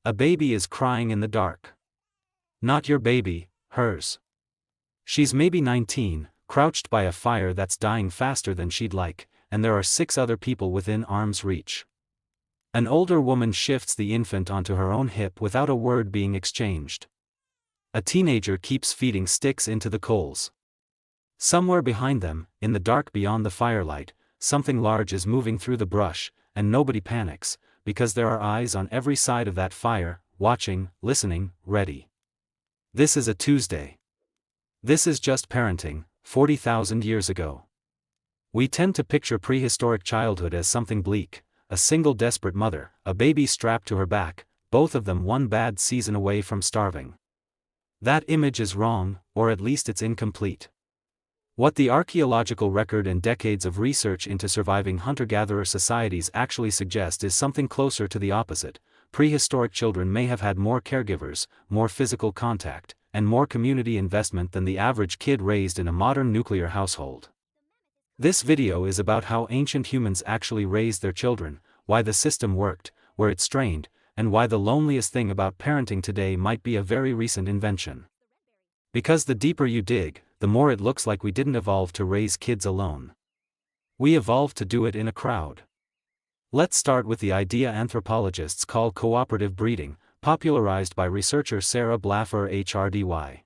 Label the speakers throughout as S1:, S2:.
S1: A baby is crying in the dark. Not your baby, hers. She's maybe 19, crouched by a fire that's dying faster than she'd like, and there are 6 other people within arm's reach. An older woman shifts the infant onto her own hip without a word being exchanged. A teenager keeps feeding sticks into the coals. Somewhere behind them, in the dark beyond the firelight, something large is moving through the brush, and nobody panics, because there are eyes on every side of that fire, watching, listening, ready. This is a Tuesday. This is just parenting, 40,000 years ago. We tend to picture prehistoric childhood as something bleak, a single desperate mother, a baby strapped to her back, both of them one bad season away from starving. That image is wrong, or at least it's incomplete. What the archaeological record and decades of research into surviving hunter-gatherer societies actually suggest is something closer to the opposite. Prehistoric children may have had more caregivers, more physical contact, and more community investment than the average kid raised in a modern nuclear household. This video is about how ancient humans actually raised their children, why the system worked, where it strained, and why the loneliest thing about parenting today might be a very recent invention. Because the deeper you dig, the more it looks like we didn't evolve to raise kids alone. We evolved to do it in a crowd. Let's start with the idea anthropologists call cooperative breeding, popularized by researcher Sarah Blaffer HRDY.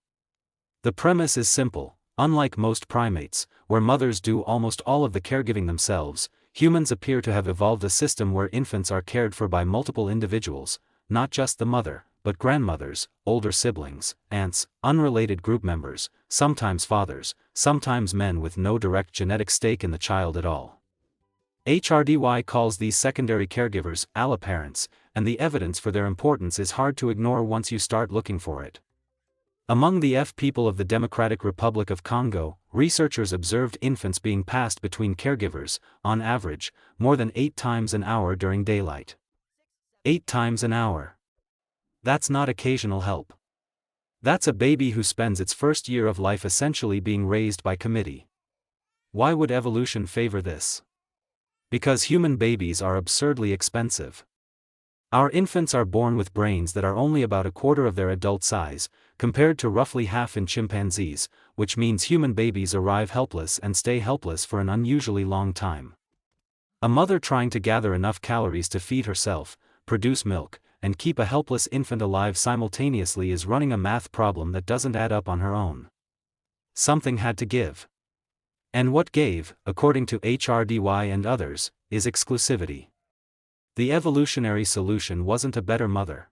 S1: The premise is simple: unlike most primates, where mothers do almost all of the caregiving themselves, humans appear to have evolved a system where infants are cared for by multiple individuals, not just the mother, but grandmothers, older siblings, aunts, unrelated group members, sometimes fathers, sometimes men with no direct genetic stake in the child at all. HRDY calls these secondary caregivers alloparents, and the evidence for their importance is hard to ignore once you start looking for it. Among the people of the Democratic Republic of Congo, researchers observed infants being passed between caregivers, on average, more than 8 times an hour during daylight. 8 times an hour. That's not occasional help. That's a baby who spends its first year of life essentially being raised by committee. Why would evolution favor this? Because human babies are absurdly expensive. Our infants are born with brains that are only about a quarter of their adult size, compared to roughly half in chimpanzees, which means human babies arrive helpless and stay helpless for an unusually long time. A mother trying to gather enough calories to feed herself, produce milk, and keep a helpless infant alive simultaneously is running a math problem that doesn't add up on her own. Something had to give. And what gave, according to HRDY and others, is exclusivity. The evolutionary solution wasn't a better mother.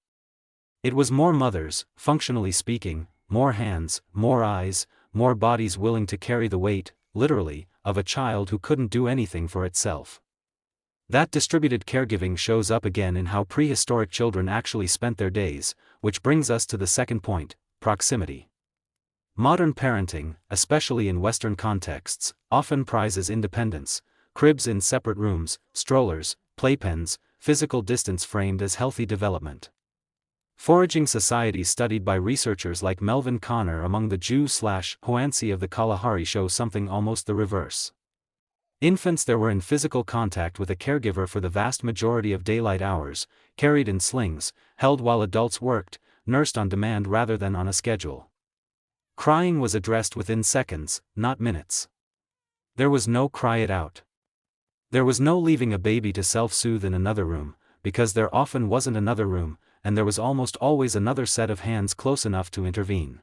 S1: It was more mothers, functionally speaking, more hands, more eyes, more bodies willing to carry the weight, literally, of a child who couldn't do anything for itself. That distributed caregiving shows up again in how prehistoric children actually spent their days, which brings us to the second point: proximity. Modern parenting, especially in Western contexts, often prizes independence: cribs in separate rooms, strollers, playpens, physical distance framed as healthy development. Foraging societies studied by researchers like Melvin Connor among the Jew/Hoansi of the Kalahari show something almost the reverse. Infants that were in physical contact with a caregiver for the vast majority of daylight hours, carried in slings, held while adults worked, nursed on demand rather than on a schedule. Crying was addressed within seconds, not minutes. There was no cry it out. There was no leaving a baby to self-soothe in another room, because there often wasn't another room, and there was almost always another set of hands close enough to intervene.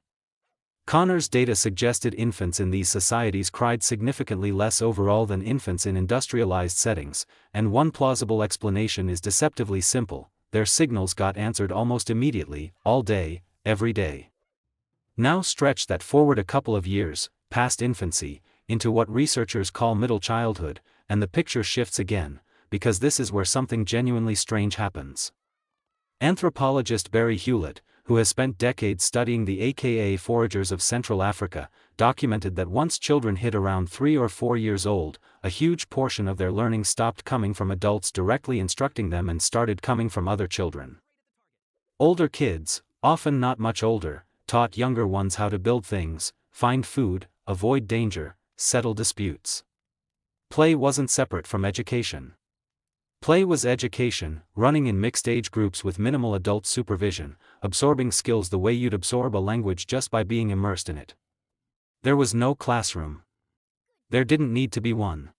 S1: Connor's data suggested infants in these societies cried significantly less overall than infants in industrialized settings, and one plausible explanation is deceptively simple: their signals got answered almost immediately, all day, every day. Now stretch that forward a couple of years, past infancy, into what researchers call middle childhood, and the picture shifts again, because this is where something genuinely strange happens. Anthropologist Barry Hewlett, who has spent decades studying the aka foragers of Central Africa, documented that once children hit around 3 or 4 years old, a huge portion of their learning stopped coming from adults directly instructing them and started coming from other children. Older kids, often not much older, taught younger ones how to build things, find food, avoid danger, settle disputes. Play wasn't separate from education. Play was education, running in mixed age groups with minimal adult supervision, absorbing skills the way you'd absorb a language just by being immersed in it. There was no classroom. There didn't need to be one.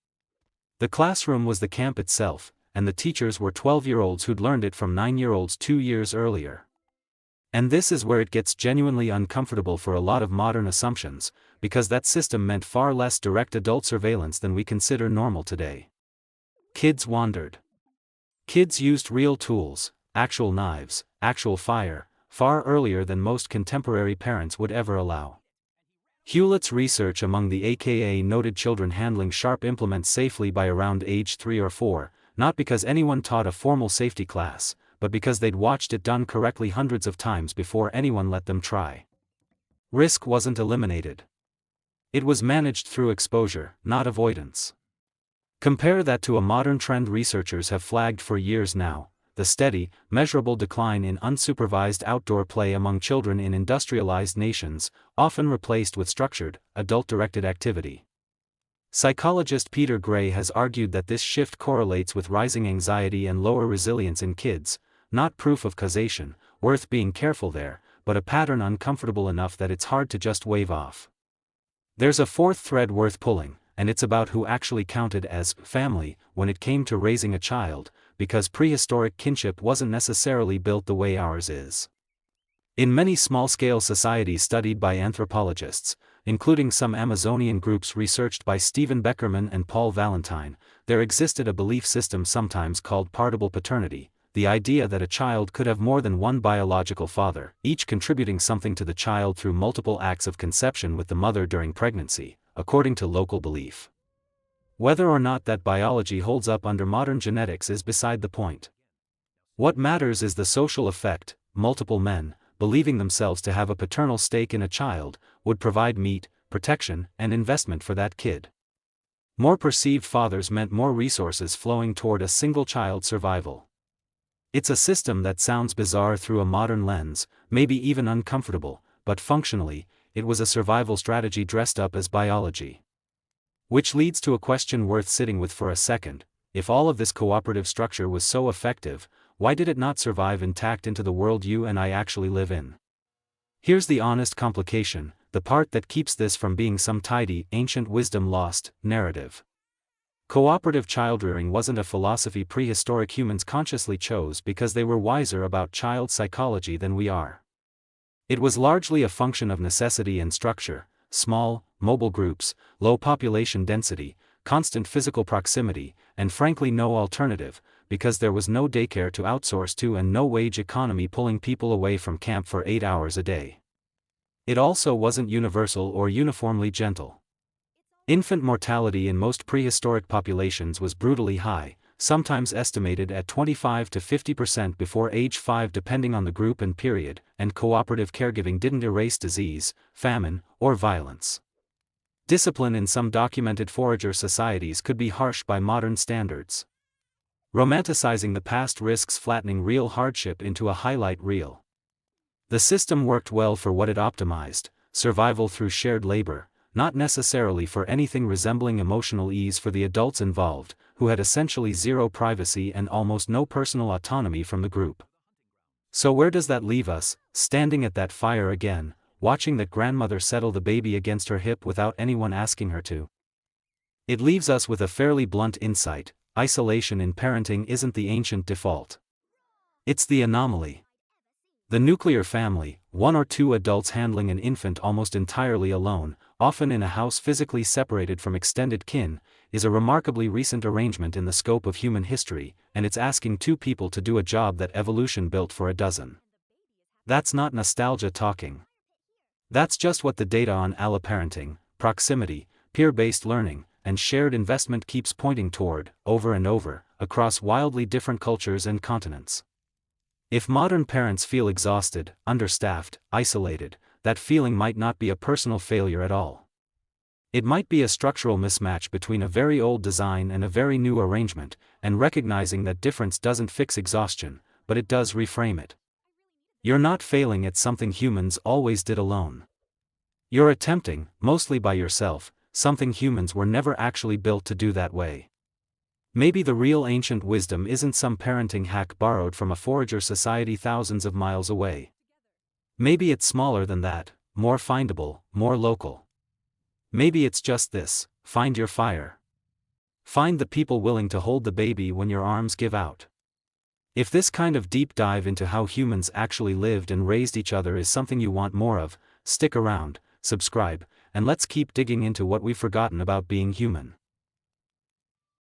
S1: The classroom was the camp itself, and the teachers were 12-year-olds who'd learned it from 9-year-olds 2 years earlier. And this is where it gets genuinely uncomfortable for a lot of modern assumptions, because that system meant far less direct adult surveillance than we consider normal today. Kids wandered. Kids used real tools, actual knives, actual fire, far earlier than most contemporary parents would ever allow. Hewlett's research among the AKA noted children handling sharp implements safely by around age 3 or 4, not because anyone taught a formal safety class, but because they'd watched it done correctly hundreds of times before anyone let them try. Risk wasn't eliminated. It was managed through exposure, not avoidance. Compare that to a modern trend researchers have flagged for years now: the steady, measurable decline in unsupervised outdoor play among children in industrialized nations, often replaced with structured, adult-directed activity. Psychologist Peter Gray has argued that this shift correlates with rising anxiety and lower resilience in kids, not proof of causation, worth being careful there, but a pattern uncomfortable enough that it's hard to just wave off. There's a fourth thread worth pulling, and it's about who actually counted as family when it came to raising a child, because prehistoric kinship wasn't necessarily built the way ours is. In many small-scale societies studied by anthropologists, including some Amazonian groups researched by Stephen Beckerman and Paul Valentine, there existed a belief system sometimes called partible paternity, the idea that a child could have more than one biological father, each contributing something to the child through multiple acts of conception with the mother during pregnancy, according to local belief. Whether or not that biology holds up under modern genetics is beside the point. What matters is the social effect: multiple men, believing themselves to have a paternal stake in a child, would provide meat, protection, and investment for that kid. More perceived fathers meant more resources flowing toward a single child's survival. It's a system that sounds bizarre through a modern lens, maybe even uncomfortable, but functionally, it was a survival strategy dressed up as biology. Which leads to a question worth sitting with for a second: if all of this cooperative structure was so effective, why did it not survive intact into the world you and I actually live in? Here's the honest complication, the part that keeps this from being some tidy, ancient wisdom lost narrative. Cooperative childrearing wasn't a philosophy prehistoric humans consciously chose because they were wiser about child psychology than we are. It was largely a function of necessity and structure: small, mobile groups, low population density, constant physical proximity, and frankly no alternative, because there was no daycare to outsource to and no wage economy pulling people away from camp for 8 hours a day. It also wasn't universal or uniformly gentle. Infant mortality in most prehistoric populations was brutally high, sometimes estimated at 25 to 50% before age 5 depending on the group and period, and cooperative caregiving didn't erase disease, famine, or violence. Discipline in some documented forager societies could be harsh by modern standards. Romanticizing the past risks flattening real hardship into a highlight reel. The system worked well for what it optimized: survival through shared labor, not necessarily for anything resembling emotional ease for the adults involved, who had essentially zero privacy and almost no personal autonomy from the group. So where does that leave us, standing at that fire again, watching that grandmother settle the baby against her hip without anyone asking her to? It leaves us with a fairly blunt insight: isolation in parenting isn't the ancient default. It's the anomaly. The nuclear family, 1 or 2 adults handling an infant almost entirely alone, often in a house physically separated from extended kin, is a remarkably recent arrangement in the scope of human history, and it's asking 2 people to do a job that evolution built for a dozen. That's not nostalgia talking. That's just what the data on alloparenting, proximity, peer-based learning, and shared investment keeps pointing toward, over and over, across wildly different cultures and continents. If modern parents feel exhausted, understaffed, isolated, that feeling might not be a personal failure at all. It might be a structural mismatch between a very old design and a very new arrangement, and recognizing that difference doesn't fix exhaustion, but it does reframe it. You're not failing at something humans always did alone. You're attempting, mostly by yourself, something humans were never actually built to do that way. Maybe the real ancient wisdom isn't some parenting hack borrowed from a forager society thousands of miles away. Maybe it's smaller than that, more findable, more local. Maybe it's just this: find your fire. Find the people willing to hold the baby when your arms give out. If this kind of deep dive into how humans actually lived and raised each other is something you want more of, stick around, subscribe, and let's keep digging into what we've forgotten about being human.